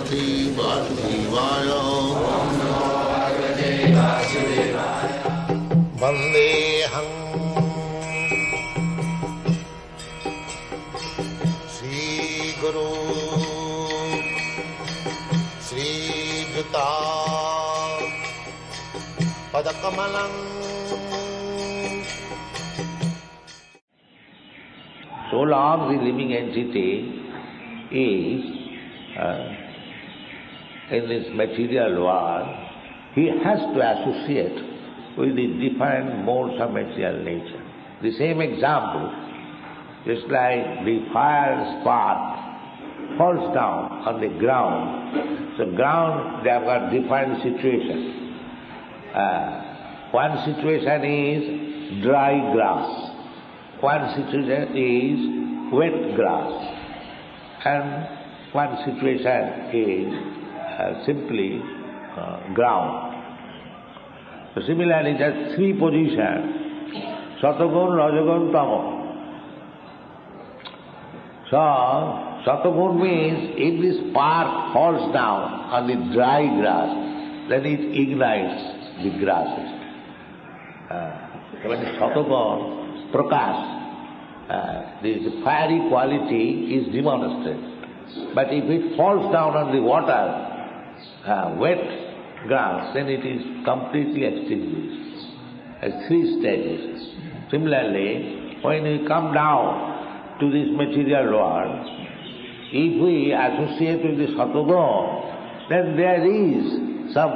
Bhagavate Vasudevaya. Vandeham Sri Guru Sri Juta Padakamalam. So long the living entity is in this material world, he has to associate with the different modes of material nature. The same example, just like the fire spark falls down on the ground. So ground, they have got different situations. One situation is dry grass. One situation is wet grass, and one situation is simply ground. So similarly, there are three positions: Satagun, Rajagun, Tamagun. So Satagun means if this spark falls down on the dry grass, then it ignites the grasses. When Satagun, Prakash, this fiery quality is demonstrated. But if it falls down on the water, wet grass, then it is completely extinguished. As three stages. Similarly, when we come down to this material world, if we associate with the Satagun, then there is some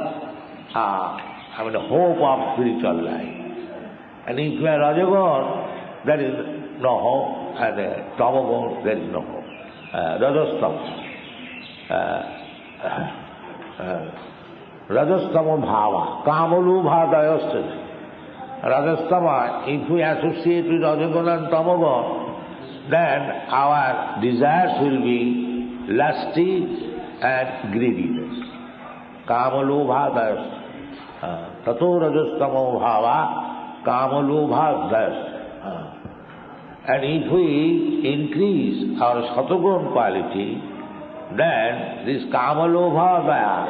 hope of spiritual life. And if you are Rajagun, there is no hope, and Tamagun, there is no hope. Rajastama. Rajastama bhava, kamalubha dayastas. Rajastama, if we associate with Rajagun and Tamagun, then our desires will be lusty and greediness. Kamalubha dayastas. Tato rajastama bhava, kamalubha dayastas. And if we increase our Satagun quality, then this Kamalobha Daya,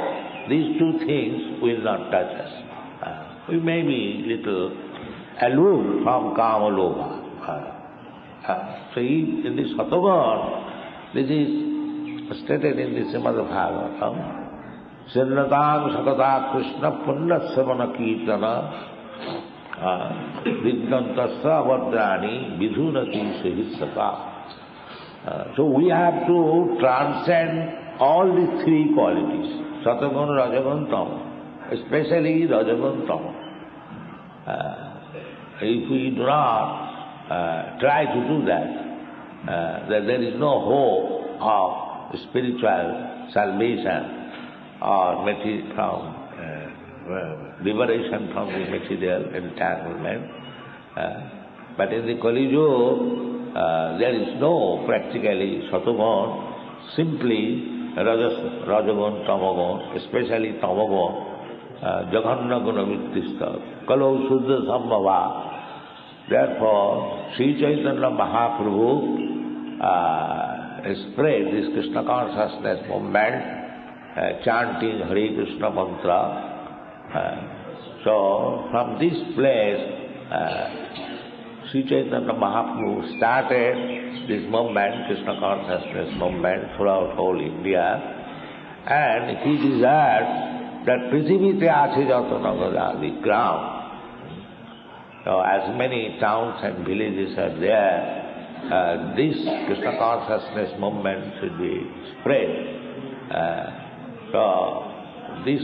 these two things will not touch us. We may be little aloof from Kamalobha. So in this Satagun, this is stated in the Srimad Bhagavatam, Sirnatam Sakata Krishna Punnasavana Kirtana Vidyantasya Vadrani Vidhunati Sahisaka. So we have to transcend all the three qualities, Satagun, Rajagun, Tamagun, especially Rajagun, Tamagun. If we do not try to do that, then there is no hope of spiritual salvation or liberation from the material entanglement. But in the Kali Yuga, there is no practically Satagun, simply Rajagun, Tamagun, especially Tamagun, Jaganna Gunavittista, Kalau Suddha Sambhava. Therefore, Sri Chaitanya Mahaprabhu spread this Krishna consciousness movement, chanting Hare Krishna mantra. So, from this place, Sri Chaitanya Mahaprabhu started this movement, Krishna consciousness movement, throughout whole India, and he desired that Prithivite Ache Jatanaga, the ground. So, as many towns and villages are there, this Krishna consciousness movement should be spread. So, this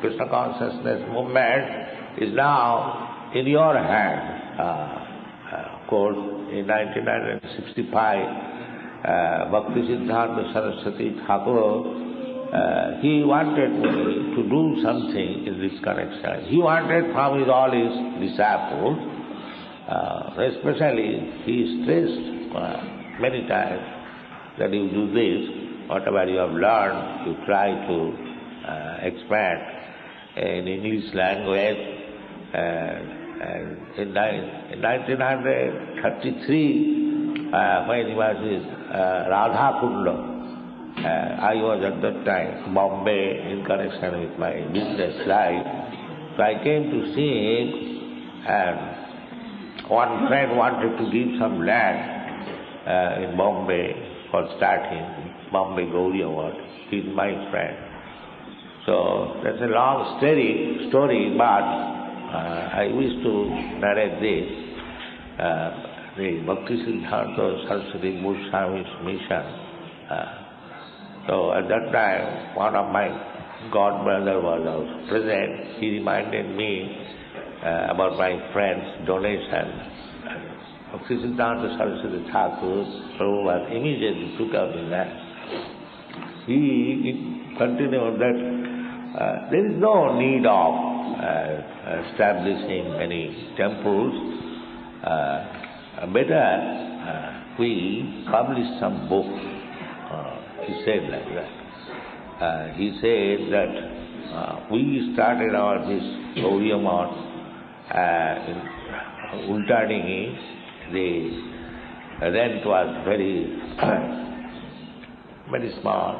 Krishna consciousness movement is now in your hand. Of course, in 1965, Bhakti Siddhanta Saraswati Thakur, he wanted me to do something in this connection. He wanted from all his disciples, especially he stressed many times that you do this, whatever you have learned, you try to expand in English language. And in 1933, when he was in Radha Kunda, I was at that time Bombay in connection with my business life. So I came to see him, and one friend wanted to give some land in Bombay for starting Bombay Gaudiya Wat. He's my friend. So that's a long story, but I wish to narrate this. The Bhakti Siddhanta Saraswati Goswami's mission. So at that time, one of my godbrother was also present. He reminded me about my friend's donation. Bhakti Siddhanta Saraswati Thakur, Prabhupada immediately took out the land. He continued that there is no need of establishing any temples. Better we publish some books. He said like that. He said that we started our this Gaudiya Math in Ultadingi. The rent was very small,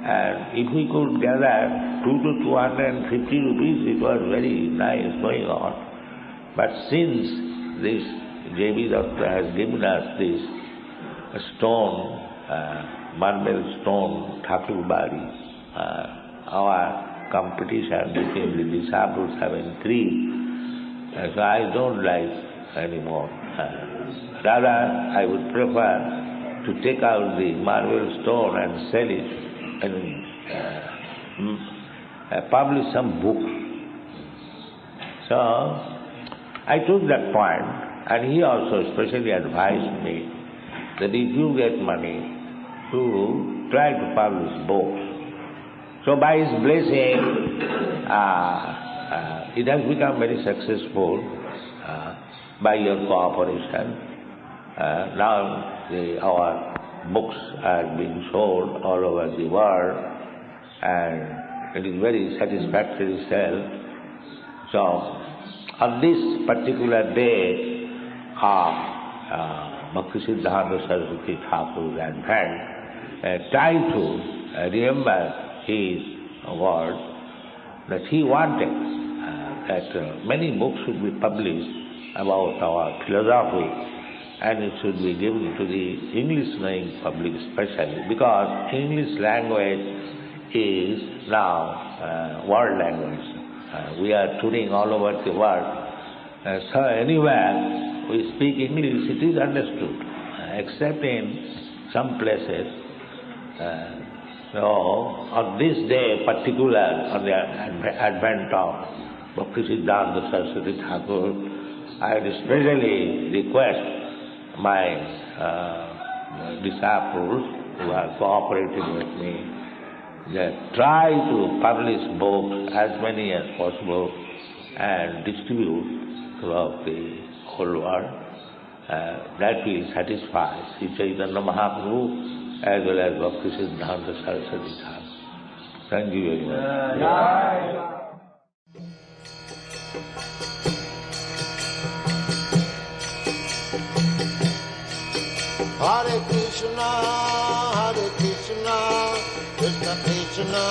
and if we could gather 2 to 250 rupees, it was very nice going on. But since this J.B. Doctor has given us this stone, marble stone, Thakurbari, our competition between the disciples have increased. So I don't like anymore. Rather, I would prefer to take out the marble stone and sell it and publish some books. So I took that point, and he also especially advised me that if you get money, to try to publish books. So by his blessing, it has become very successful by your cooperation. Now our books are being sold all over the world, and it is very satisfactory sale. So on this particular day of Bhakti Siddhanta Saraswati Thakur's advent, try to remember his word that he wanted that many books should be published about our philosophy, and it should be given to the English-knowing public especially, because English language is now world language. We are touring all over the world. So anywhere we speak English, it is understood, except in some places. So on this day particular, on the advent of Bhakti Siddhanta Saraswati Thakur, I would especially request my disciples who are cooperating with me that try to publish books, as many as possible, and distribute throughout the whole world. That will satisfy Sri Chaitanya Mahaprabhu as well as Bhakti Siddhanta Saraswati Thakur. Thank you very much. Hare Krishna, Krishna Krishna,